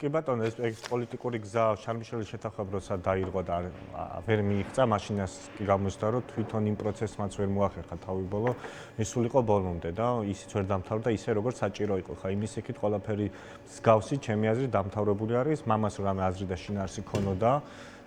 კი ბატონო, ეს პოლიტიკური გზა შარმიშელის შეთანხმება როცა დაირღვა და ვერ მიიღწა, მაშინაც კი გამოსდა, რომ თვითონ იმ პროცესმაც ვერ მოახერხა თავი ბოლო, მისულიყო ბოლომდე და ისიც ვერ დამთავრდა ისე, როგორც საჭირო იყო. ხა იმის იქით ყველაფერი მსგავსი, ჩემი აზრით, დამთავრებული არის. მამას რამე აზრი და შინაარსი ქონოდა,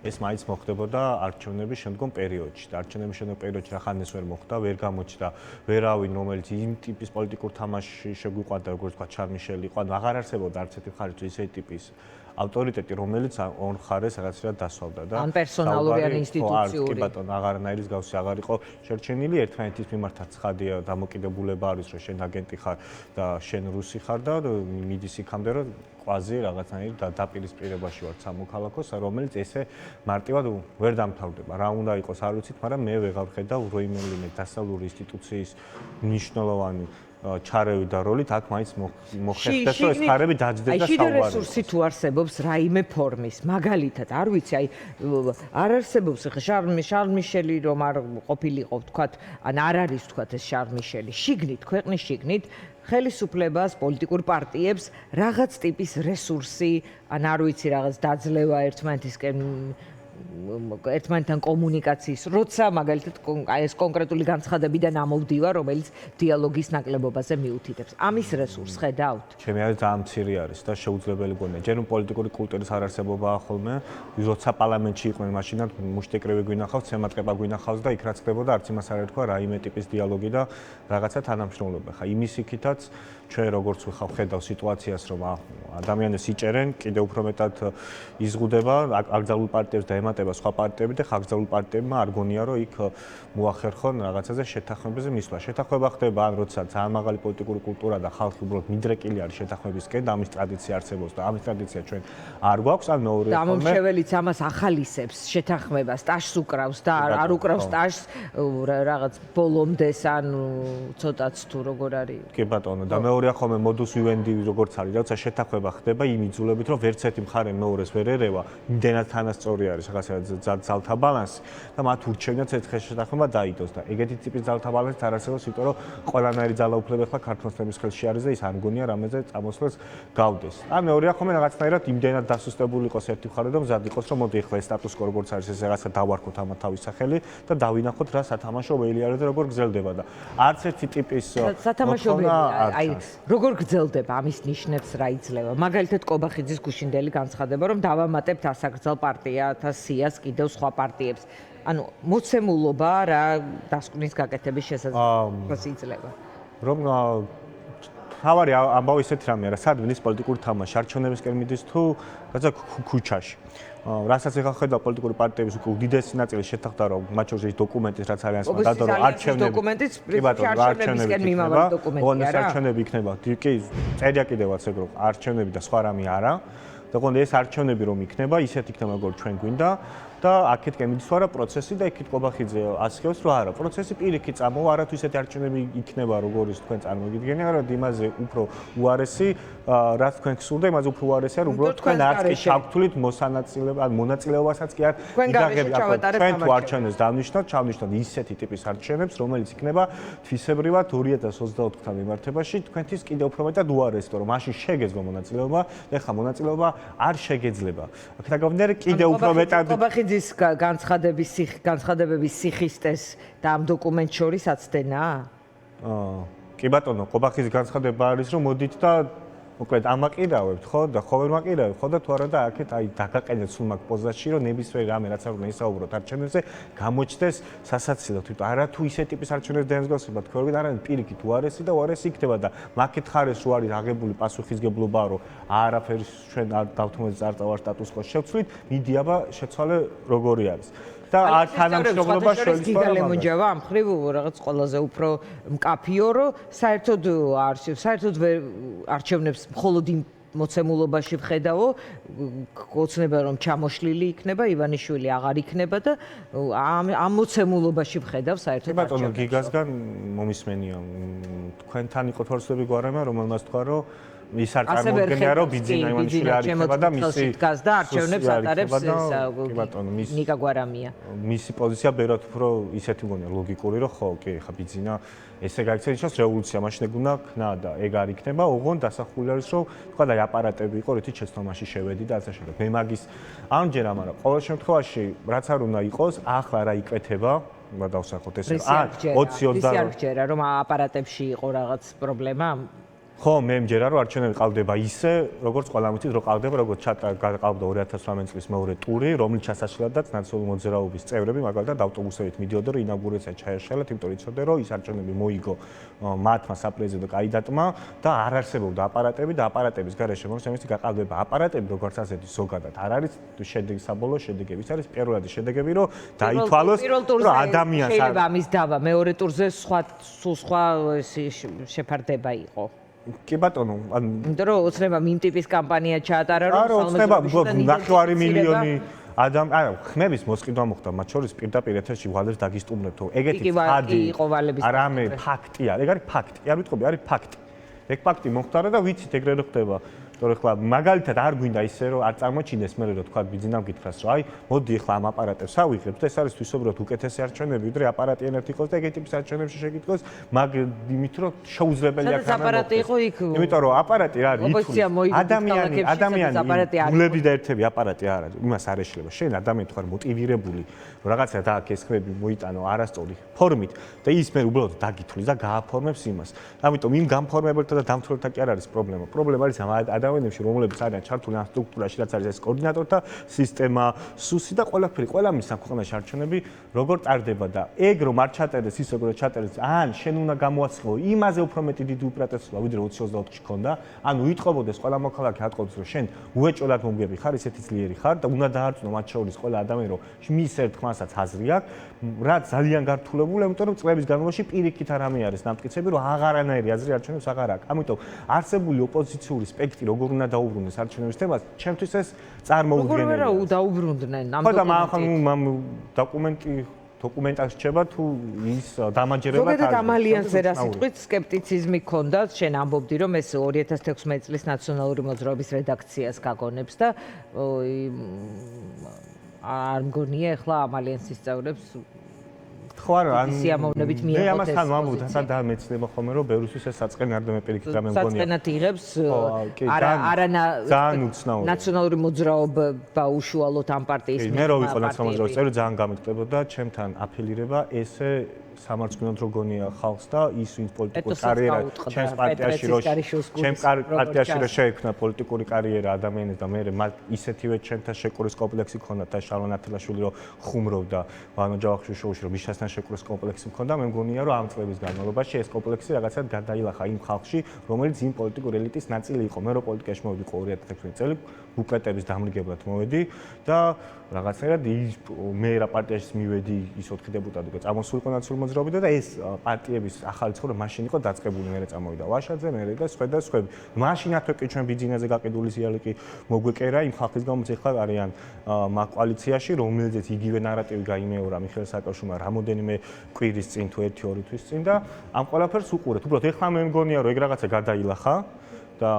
ეს მაინც მოხდებოდა არჩევნების შემდგომ პერიოდში. და არჩევნების შემდგომ პერიოდში რახანს ვერ მოხდა, ვერ გამოჩნდა ვერავინ, რომელიც იმ ტიპის პოლიტიკურ თამაშში შეგვიყვანდა, როგორც თქვა შარმიშელი იყო, ანუ აღარ არსებობდა არც ერთი მხარეს ისეთი ტიპის ავტორიტეტი, რომელიც ორ მხარეს რაღაცნაირად დასვავდა და ან პერსონალური ან ინსტიტუციური. კი ბატონო, აღარანაირი მსგავსი აღარ იყო შერჩენილი, ერთმანეთის მიმართაც ცხადია დამოკიდებულება არის, რომ შენ აგენტი ხარ და შენ რუსი ხარ და მიდის იქამდე, რომ ყვაზი რაღაცნაირად დაპირისპირებაში ვარ სამოქალაქოს, რომელიც ესე მარტივად ვერ დამთავრდება. რა უნდა იყოს არ ვიცით, მაგრამ მე ვეღარ ხედავ რომელიმე დასავლური ინსტიტუციის მნიშვნელოვანი ჩარევი და როლით აქ მაინც მოხერხდეს, რომ ეს ხარები დაჯდეს და საუბარი. აი, შიდა რესურსი თუ არსებობს რაიმე ფორმის, მაგალითად, არ ვიცი, აი, არ არსებობს ხა შარლ-მიშელი რომ არ ყოფილიყო, ვთქვათ, ან არ არის, ვთქვათ, ეს შარლ-მიშელი. შიგნით, ქვეყნის შიგნით ხელისუფლებას, პოლიტიკურ პარტიებს რაღაც ტიპის რესურსი, ან არ ვიცი, რაღაც დაძლევა ერთმანეთისკენ ერთმანეთთან კომუნიკაციის, როცა მაგალითად ეს კონკრეტული განცხადებიდან ამოვდივა, რომელიც დიალოგის ნაკლებობაზე მიუთითებს. ამის რესურსს ხედავთ? ჩემი აზრით ძალიან მცირე არის და შეუძლებელი გონია. ჯერ პოლიტიკური კულტურის არარსებობაა ხოლმე, როცა პარლამენტში იყვნენ, მაშინაც მუშტეკრები გვინახავს, ცემატყება გვინახავს და იქ რაც ხდებოდა, არც იმას არ ეთქვა რაიმე ტიპის დიალოგი და რაღაცა თანამშრომლობა. ხა იმის იქითაც ჩვენ როგორც ვხედავ სიტუაციას, რომ ადამიანებს იჭერენ, კიდევ უფრო მეტად იზღუდება აკრძალულ პარტიებს და ემატება სხვა პარტიები და ხაგრძალულ პარტიებმა არ გონია, რომ იქ მოახერხონ რაღაცაზე შეთანხმებაზე მისვლა. შეთანხმება ხდება ან როცა ძალიან მაღალი პოლიტიკური კულტურა და ხალხი უბრალოდ მიდრეკილი არის შეთანხმებისკენ და ამის ტრადიცია არსებობს და ამის ტრადიცია ჩვენ არ გვაქვს, ან მეორე და მომშეველიც ამას ახალისებს შეთანხმებას, სტაჟს უკრავს და არ უკრავს სტაჟს რაღაც ბოლომდეს ან ცოტაც თუ როგორ არის. კი ბატონო, და მეორეა ხოლმე modus vivendi როგორც არის, რაცა შეთანხმება ხდება იმ იძულებით, რომ ვერც ერთი მხარე მეორეს ვერ ერევა, იმდენად თანასწორი არის რაღაცა ძალთა ბალანსი და მათ ურჩევნიათ ერთხელ შეთანხმება დაიდოს და ეგეთი ტიპის ძალთა ბალანსი არ არსებობს, იმიტომ რომ ყველანაირი ძალაუფლება ხლა ქართლოსნების ხელში არის და ის არ მგონია რამეზე წამოსვლას გავდეს. და მეორეა ხოლმე რაღაცნაირად იმდენად დასუსტებული იყოს ერთი მხარე და მზად იყოს, რომ მოდი ახლა ეს სტატუს კო როგორც არის, ეს რაღაცა დავარქოთ ამათ თავის სახელი და დავინახოთ რა სათამაშო ველი არის და როგორ გრძელდება და არც ერთი ტიპის სათამაშო ველი, აი როგორ გრძელდება ამის ნიშნებს რა იძლევა. მაგალითად კობახიძის გუშინდელი განცხადება, რომ დავამატებთ ასაკრძალ პარტიათა სიას კიდევ სხვა პარტიებს. ანუ მოცემულობა რა დასკვნის გაკეთების შესაძლებლობას იძლევა. რომ თავარი ამბავი ისეთი რამე არა, სად მიდის პოლიტიკური თამაში, არჩევნებისკენ მიდის თუ რაღაცა ქუჩაში. რასაც ეხლა ხედავ პოლიტიკური პარტიების უკვე უდიდესი ნაწილი შეთანხმდა, რომ მათ შორის ის დოკუმენტის რაც არის ასმა დადო, რომ არჩევნების არჩევნებისკენ მიმავალ დოკუმენტია რა. არჩევნები იქნება, კი, წერია კიდევაც ეგ რომ არჩევნები და სხვა რამე არა. და კონდე ეს არჩევნები რომ იქნება, ისეთ იქნება როგორც ჩვენ გვინდა და აქეთკენ მიდის რა პროცესი და იქით კობახიძე ასხევს რომ არა, პროცესი პირიქით წამოვა, არათუ ისეთი არჩევნები იქნება, როგორც თქვენ წარმოგიდგენია, რომ იმაზე უფრო უარესი, რაც თქვენ გსურდა, იმაზე უფრო უარესი არის, უბრალოდ თქვენ არც კი ჩავთვლით მოსანაწილეობა, ან მონაწილეობასაც კი არ იგაღებთ. თქვენ თუ არჩევნებს დავნიშნოთ, ჩავნიშნოთ ისეთი ტიპის არჩევნებს, რომელიც იქნება თვისებრივად 2024 წელს მიმართებაში, თქვენთვის კიდევ უფრო მეტად უარესი, რომ მაშინ შეგეძლო მონაწილეობა და ეხლა მონაწილეობა არ შეგეძლება. აქ დაგავდნერ კიდევ უფრო მეტად კობახიძის განცხადებების სიხისტეს და ამ დოკუმენტ შორის აცდენაა? კი ბატონო, კობახიძის განცხადება არის, რომ მოდით და მოკლედ ამაყირავებთ, ხო? და ხო ვერ მაყირავებთ, ხო და თუ არა და აქეთ აი დაგაყენეთ სულ მაგ პოზაში, რომ ნებისმიერ რამე რაც არ უნდა ისაუბროთ არჩევნებზე, გამოჩნდეს სასაცილოდ. არათუ ისეთი ტიპის არჩევნებს დაემსგავსება, თქვენ ვიგეთ არამედ პირიქით უარესი და უარესი იქნება და მაგეთ ხარეს რო არის აღებული პასუხისგებლობა, რომ არაფერი ჩვენ არ დავთმოთ წარწავა სტატუს კოს შევცვლით, მიდი აბა შეცვალე როგორი არის. და თანამშრომლობა შეიძლება ლემონჯავა ამ ხრივ რაღაც ყველაზე უფრო მკაფიო, რომ საერთოდ არჩევნებს მხოლოდ იმ მოცემულობაში ვხედავო, ოცნება რომ ჩამოშლილი იქნება, ივანიშვილი აღარ იქნება და ამ მოცემულობაში ვხედავ საერთოდ არჩევნებს. გიგასგან მომისმენია თქვენთან იყო თორსები გვარემა, რომელმაც თქვა, რომ ის არ წარმოუდგენია რომ ბიძინა ივანიშვილი არ იქნება და მისი დგას და არჩევნებს ატარებს ნიკა გვარამია. მისი პოზიცია ბევრად უფრო ისეთი მგონია ლოგიკური რომ ხო კი ხა ბიძინა ესე გაიქცეს ის რევოლუცია მაშინ ეგ უნდა ქნა და ეგ არ იქნება ოღონდ დასახული არის რომ თქვა და აპარატები იყო რითი შეცდომაში შევედი და ასე შემდეგ მე მაგის ამჯერა მაგრამ ყოველ შემთხვევაში რაც არ უნდა იყოს ახლა რა იკვეთება დავსახოთ ეს 20-20 არ გჯერა რომ აპარატებში იყო რაღაც პრობლემა ხო მე მჯერა რომ არჩევნები ყავდება ისე როგორც ყველა მითით რომ ყავდება როგორც გაყავდა 2018 წლის მეორე ტური რომელიც ჩასაშლელადაც ნაციონალური მოძრაობის წევრები მაგალითად ავტობუსებით მიდიოდა რომ ინაუგურაცია ჩაეშალათ იმიტომ რომ იცოდნენ რომ ის არჩევნები მოიგო მათმა საპრეზიდენტო კანდიდატმა და არ არსებობდა აპარატები და აპარატების გარეშე მომსემისი გაყავდება აპარატები როგორც ასეთი ზოგადად არ არის შედეგი საბოლოო შედეგები ის არის პირველადი შედეგები რომ დაითვალოს რომ ადამიანს შეიძლება ამის დავა მეორე ტურზე სხვა შეფარდება იყო კი ბატონო, იმიტომ რომ ოცნება მიმ ტიპის კამპანია ჩაატარა რომ ოცნება 9 მილიონი არა, ხმების მოსყიდვა მოხდა, მათ შორის პირდაპირ ეთერში ვალებს დაგისტუმრებთო. ეგეთი ფაქტი არამე ფაქტია, ეგ არის ფაქტი. არ ვიტყობი, არის ფაქტი. ეგ ფაქტი მოხდა და ვიცით ეგრე რო ხდება. თორე ხლა მაგალითად არ გვინდა ისე რომ არ წარმოჩინდეს მე რო თქვა ბიძინამ გითხრას რომ აი მოდი ხლა ამ აპარატებს ავიღებთ და ეს არის თვისობრივად უკეთესი არჩევნები ვიდრე აპარატი ენერგი იყოს და ეგ ტიპის არჩევნებში შეგიტყოს მაგ იმით რომ შეუძლებელია ქნა აპარატი იყო იქ იმიტომ რომ აპარატი რა არის ადამიანი გულები და ერთები აპარატი არ არის იმას არ ეშლება შენ ადამიანი თუ არ მოტივირებული რომ რაღაცა დააკეს ხმები მოიტანო არასწორი ფორმით და ის მე უბრალოდ დაგითვლის და გააფორმებს იმას ამიტომ იმ გამფორმებელთა და დამთვრელთა კი არ არის პრობლემა პრობლემა არის ადამიანებში რომლებიც არიან ჩართული ამ სტრუქტურაში რაც არის ეს კოორდინატორთა სისტემა, სუსი და ყველაფერი, ყველა მის სამხედრო არჩევნები როგორ ტარდება და ეგ რომ არ ჩატერდეს ის როგორ ჩატერდეს, ან შენ უნდა გამოაცხო იმაზე უფრო მეტი დიდი უპირატესობა ვიდრე 20-24-ში ქონდა, ანუ ვითყობოდეს ყველა მოქალაქე ატყობს რომ შენ უეჭოლად მომგები ხარ, ისეთი ძლიერი ხარ და უნდა დაარწმუნო მათ შორის ყველა ადამიანი რომ მის ერთ ხმასაც აზრი აქვს, რაც ძალიან გართულებულია, იმიტომ რომ წლების განმავლობაში პირიქით არამე არის დამტკიცები რომ აღარანაირი აზრი არჩევნებს აღარ აქვს. ამიტომ არსებული ოპოზიციური სპექტრი როგორ უნდა დაუბრუნდეს არჩევნების თემას, ჩემთვის ეს წარმოუდგენელია. როგორ უნდა დაუბრუნდნენ ამ დოკუმენტაში რჩება თუ ის დამაჯერება ზოგადად ამ ალიანსზე რა სიტყვით სკეპტიციზმი გქონდათ, შენ ამბობდი რომ ეს 2016 წლის ნაციონალური მოძრაობის რედაქციას გაგონებს და არ მგონია ახლა ამ ალიანსის წევრებს ხო არა ან სიამოვნებით მიიღოთ ეს მე ამასთან ვამბობ და მეცდება ხოლმე რომ ბევრისთვის ეს საწყენი არ დამეპირიქით და მე მგონია საწყენად იღებს ძალიან უცნაური ნაციონალური მოძრაობა უშუალოდ ამ პარტიის მე რო ვიყო ნაციონალური მოძრაობის წევრი ძალიან გამეკდებოდა ჩემთან აფილირება ესე სამართლიანად რო გონია ხალხს და ის ვინც პოლიტიკურ კარიერა ჩემს პარტიაში რო შეექმნა პოლიტიკური კარიერა ადამიანის და მე ისეთივე ჩემთან შეკვრის კომპლექსი ქონდა და შალვა ნათელაშვილი რო ხუმრობდა ვანო ჯავახიშვილის შოუში რომ მისასთან შეკვრის კომპლექსი მქონდა მე მგონია რომ ამ წლების განმავლობაში ეს კომპლექსი რაღაცა გადაილახა იმ ხალხში რომელიც იმ პოლიტიკურ ელიტის ნაწილი იყო მე რო პოლიტიკაში მოვედი 2016 წელი ბუკლეტების დამრიგებლად მოვედი და რაღაცნაირად მე რა პარტიაში მივედი ის 4 დეპუტატი და წამოსულიყო ნაციონალური მოძრაობიდან და ეს პარტიების ახალი ცხოვრება მაშინ იყო დაწყებული მე წამოვიდა ვაშაძე მე და სხვა და სხვა მაშინათვე კი ჩვენ ბიძინაზე გაყიდული სიალიკი მოგვეკერა იმ ხალხის გამო ეხლა არიან მაგ კოალიციაში რომელზეც იგივე ნარატივი გაიმეორა მიხეილ სააკაშვილმა რამოდენიმე კვირის წინ თუ 1-2 თვის წინ და ამ ყველაფერს უყურეთ უბრალოდ ეხლა მე მგონია რომ ეგ რაღაცა გადაილახა და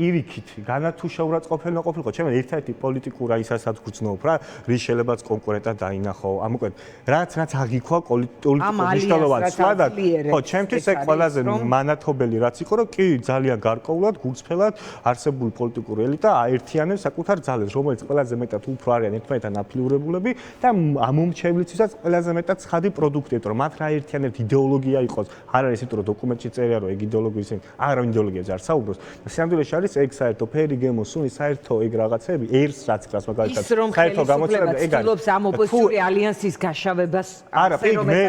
პირიქით განათუ შეურაცხყოფელი ყოფილიყო ჩემ ერთ-ერთი პოლიტიკურა ისაც გრძნობ რა რის შელებაც კონკურენტად დაინახო ამ უკვე რაც აღიქვა პოლიტიკურ მნიშვნელობას სხვადასხვა ხო ჩემთვის ეს ყველაზე მანათობელი რაც იყო რომ კი ძალიან გარკვეულად გულწრფელად არსებული პოლიტიკური ელიტა აერთიანებს საკუთარ ძალებს რომელიც ყველაზე მეტად უფრო არიან ერთმანეთთან აფილიურებულები და ამომრჩევლისთვისაც ყველაზე მეტად ცხადი პროდუქტი იმიტომ რომ მათ რა ერთიანებთ იდეოლოგია იყოს არ არის იმიტომ რომ დოკუმენტში წერია რომ ეგ იდეოლოგია ისე არ იდეოლოგიაზე არ საუბრობს და სამდვილეში არის ეგ საერთო ფერი გემო სუნი საერთო ეგ რაღაცები ერთს რაც გას მაგალითად საერთო გამოცდილება ეგ არის ამ ოპოზიციური ალიანსის გაშავებას არა მე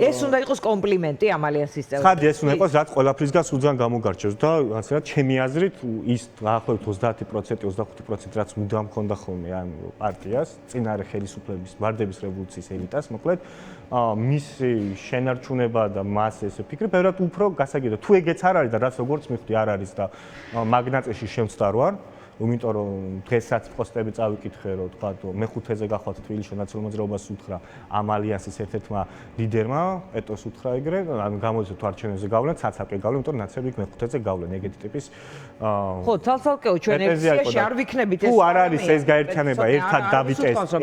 ეს უნდა იყოს კომპლიმენტი ამ ალიანსის წევრებს ხადი ეს უნდა იყოს რაც ყველაფრისგან სუძან გამოგარჩევს და რაღაცა ჩემი აზრით ის დაახლოებით 30% 25% რაც მუდამ მქონდა ხოლმე ამ პარტიას წინარე ხელისუფლების ვარდების რევოლუციის ელიტას მოკლედ მისი შენარჩუნება და მას ესე ფიქრი ბევრად უფრო გასაგებია თუ ეგეც არ არის და რაც როგორც მიხდი არ არის და მაგნაწეში შემცდარ ვარ იმიტომ რომ დღესაც პოსტები წავიკითხე, რომ თქვა, მე-5-ზე გახვალთ თბილისში ნაციონალურ მოძრაობას უთხრა ამ ალიანსის ერთ-ერთმა ლიდერმა, პეტროს უთხრა ეგრე, ანუ გამოიცა თუ არჩევნებზე გავლენ, ცაცაკე გავლენ, იმიტომ რომ ნაცები მე-5-ზე გავლენ ეგეთი ტიპის ხო, თალთალკეო ჩვენ ექციაში არ ვიქნებით ეს. თუ არ არის ეს გაერთიანება,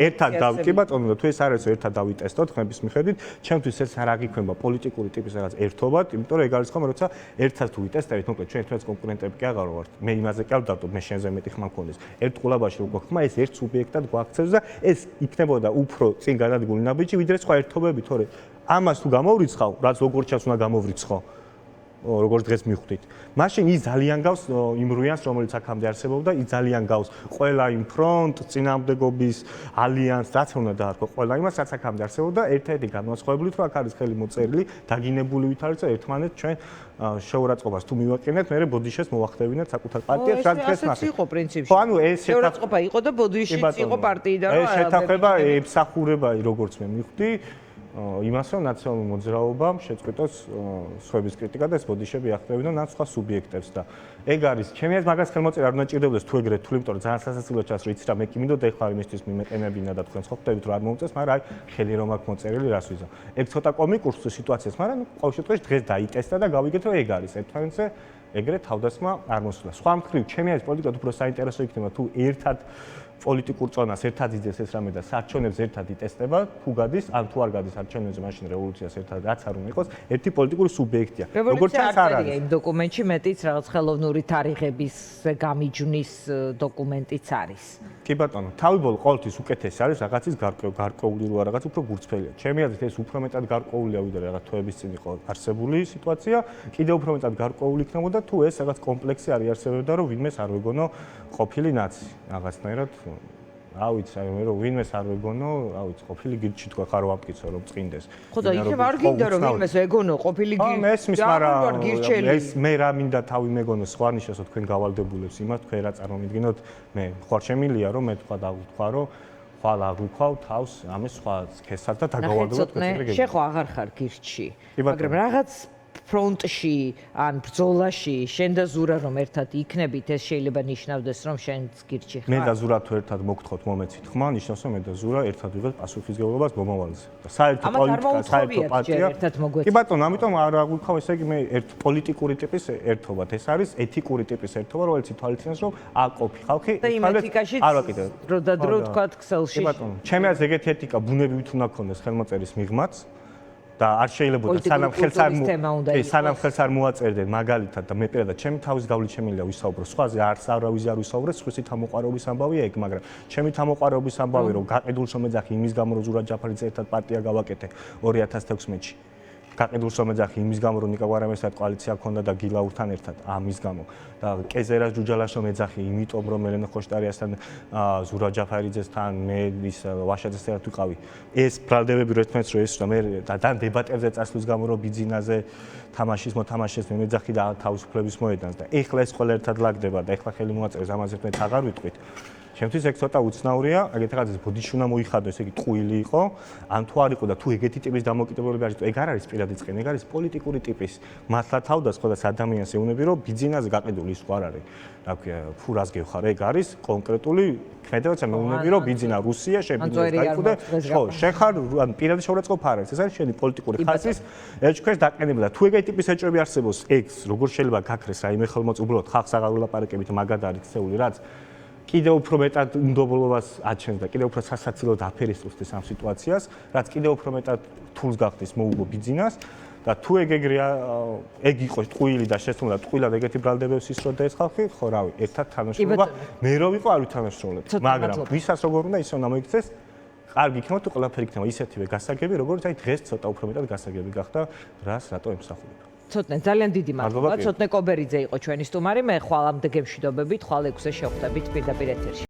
ერთად კი ბატონო, თუ ეს არ არის ერთად დავიტესტოთ ხმების მიხედვით, ჩემთვის ეს არ აღიქვება პოლიტიკური ტიპის რაღაც ერთობად, იმიტომ რომ ეგ არის ხომ, როცა ერთად თუ ვიტესტებით, მოკლედ ჩვენ ერთმანეთს კონკურენტები კი აღარ ვართ. მე იმაზე კი არ დავდობ, მე შენზე მეტი ხმა მქონდეს. ერთ ყოლაბაში რო გვაქვს ხმა, ეს ერთ სუბიექტად გვაქცევს და ეს იქნებოდა უფრო წინ გადადგმული ნაბიჯი, ვიდრე სხვა ერთობები, თორე ამას თუ გამოვრიცხავ, რაც როგორც ჩანს უნდა გამოვრიცხო. როგორც დღეს მივხვდით. მაშინ ის ძალიან გავს იმ რუიანს, რომელიც აქამდე არსებობდა, ის ძალიან გავს ყველა იმ ფრონტ, წინააღმდეგობის ალიანს, რაც უნდა დაარქვა ყველა იმას, რაც აქამდე არსებობდა, ერთ-ერთი განმასხვავებლით, რომ აქ არის ხელი მოწერილი, დაგინებული ვით არის და ერთმანეთს ჩვენ შეურაცხყოფას თუ მივაყენებთ, მე ბოდიშეს მოვახდევინეთ საკუთარ პარტიას, რაც დღეს მას. ეს იყო პრინციპში. ხო, ანუ ეს შეურაცხყოფა იყო და ბოდიშიც იყო პარტიიდან, ეს შეთანხმება ემსახურება, როგორც მე მივხვდი, იმას რომ ნაციონალურ მოძრაობამ შეწყვიტოს სხვების კრიტიკა და ეს ბოდიშები ახდევინონ ან სხვა სუბიექტებს და ეგ არის ჩემი აზრით მაგას ხელმოწერა არ უნდა ჭირდებოდეს თუ ეგრე თვლი, იმიტომ რომ ძალიან სასაცილო ჩანს რომ იცით რა მე კი მინდოდა ეხლა იმისთვის მიმეყენებინა და თქვენ ხვდებით რომ არ მომწეს, მაგრამ აი ხელი რომ აქვს მოწერილი რას ვიზა. ეგ ცოტა კომიკურს სიტუაციას, მაგრამ ყოველ შემთხვევაში დღეს დაიტესტა და გავიგეთ რომ ეგ არის ერთმანეთზე ეგრე თავდასხმა არ მოსულა. სხვა მხრივ ჩემი აზრით პოლიტიკად უფრო საინტერესო იქნება თუ ერთად პოლიტიკურ წონას ერთად იძეს ეს რამე და საარჩევნებს ერთად იტესტება, თუ გადის, ან თუ არ გადის არჩევნებზე, მაშინ რევოლუციას ერთად რაც არ უნდა იყოს, ერთი პოლიტიკური სუბიექტია. როგორც ჩანს არ არის იმ დოკუმენტში მეტიც რაღაც ხელოვნური თარიღების გამიჯვნის დოკუმენტიც არის. კი ბატონო, თავი ყოველთვის უკეთესი არის რაღაცის გარკვეული რო რაღაც უფრო გულწრფელია. ჩემი აზრით ეს უფრო მეტად გარკვეულია ვიდრე რაღაც თვეების წინ იყო არსებული სიტუაცია, კიდევ უფრო მეტად გარკვეული იქნებოდა თუ ეს რაღაც კომპლექსი არ იარსებებდა რომ ვინმეს არ ვეგონო ყოფილი ნაცი რაღაცნაირად რა ვიცი, აი რომ ვინმეს არ ვეგონო, რა ვიცი, ყოფილი გირჩი თქვა ხარ ვამტკიცო რომ წინდეს. ხო და იქნებ არ გინდა რომ ვინმეს ეგონო ყოფილი გირჩი. ხო, მესმის, მაგრამ ეს მე რა მინდა თავი მეგონო სხვა ნიშნოსო თქვენ გავალდებულებს იმას თქვენ რა წარმომიდგინოთ, მე ხوار შემილია რომ მე თქვა დავთქვა რომ ხვალ აღვიქავ თავს ამის სხვა სქესად და დაგავალდებოთ კეთილ. შეხო აღარ ხარ გირჩი, მაგრამ რაღაც ფრონტში ან ბრძოლაში შენ და ზურა რომ ერთად იქნებით ეს შეიძლება ნიშნავდეს რომ შენც გირჩი ხარ. მე და ზურა თუ ერთად მოგთხოვთ მომეცით ხმა, ნიშნავს რომ მე და ზურა ერთად ვიღებთ პასუხისმგებლობას მომავალზე. და საერთო პოლიტიკა, საერთო პარტია. კი ბატონო, ამიტომ არ აღვიქავ, ესე იგი მე ერთ პოლიტიკური ტიპის ერთობად. ეს არის ეთიკური ტიპის ერთობა, რომელიც ითვალისწინებს რომ აკოფი ხალხი არ ვაკეთებ. დრო და დრო თქვა ქსელში. კი ბატონო, ჩემი აზრით ეგეთი ეთიკა ბუნებრივით უნდა ქონდეს ხელმოწერის მიღმაც. და არ შეიძლება სანამ ხელს არ მოაწერდნენ მაგალითად და მე პირადად ჩემი თავის გავლით შემიძლია ვისაუბრო სხვაზე არც არავის არ ვისაუბრე სხვისი თამოყარობის ამბავია ეგ მაგრამ ჩემი თამოყარობის ამბავი რომ გაყიდულ შემეძახი იმის გამო რომ ზურაბ ჯაფარიძე ერთად პარტია გავაკეთე 2016-ში გაყიდულ შემეძახი იმის გამო რომ ნიკა გვარამესთან კოალიცია ჰქონდა და გილაურთან ერთად ამის გამო და კეზერას ჯუჯალაშო მეძახი იმიტომ რომ ელენე ხოშტარიასთან ზურაბ ჯაფარიძესთან მე ის ვაშაძესთან ერთად ვიყავი ეს ბრალდებები რო ერთმანეთს რო ეს და მე და დებატებზე წასვლის გამო რომ ბიძინაზე თამაშის მოთამაშეს მე მეძახი და თავისუფლების მოედანს და ეხლა ეს ყველა ერთად ლაგდება და ეხლა ხელი მოაწერეს ამაზე მე აღარ ვიტყვით ჩემთვის ეგ ცოტა უცნაურია, აგეთ რაღაცას ბოდიში უნდა მოიხადო, ესე იგი ტყუილი იყო, ან თუ არ იყო და თუ ეგეთი ტიპის დამოკიდებულება არის, ეგ არ არის პირადი წყენი, ეგ არის პოლიტიკური ტიპის. მართლა თავდასხმას ადამიანს ეუბნები, რომ ბიძინაზე გაყიდული ის ხო არ არის. რა ქვია, ფურას გევხარ, ეგ არის კონკრეტული ქმედებაც მეუბნები, რომ ბიძინა რუსია, შებიძინა გაიყუდა, ხო, შეხარ, ან პირადი შეურაცხყოფა არის, ეს არის შენი პოლიტიკური ხაზის ეჭქვეშ დაყენება და თუ ეგეთი ტიპის ეჭვები არსებობს, ეგ როგორ შეიძლება გაქრეს რაიმე ხელმოწუბრულად ხალხს აღარ ვილაპარაკებით მაგად არის ცეული რაც კიდევ უფრო მეტად უნდობლობას აჩენს და კიდევ უფრო სასაცილოდ აფერისწრებს ამ სიტუაციას, რაც კიდევ უფრო მეტად თულს გახდის მოუგო ბიძინას და თუ ეგ იყო ტყუილი და შესრულდა ტყუილად ეგეთი ბრალდებებს ისროდა ეს ხალხი, ხო რავი, ერთად თანაშრომლობა მე რო ვიყო არ ვითანაშრომლებ, მაგრამ ვისაც როგორ უნდა ისე უნდა მოიქცეს, კარგი იქნება თუ ყველაფერი იქნება ისეთივე გასაგები, როგორც აი დღეს ცოტა უფრო მეტად გასაგები გახდა, რას რატო ემსახურება. ცოტნე ძალიან დიდი მადლობა. ცოტნე კობერიძე იყო ჩვენი სტუმარი. მე ხვალამდე გემშვიდობებით, ხვალ 6-ზე შევხვდებით პირდაპირ ეთერში.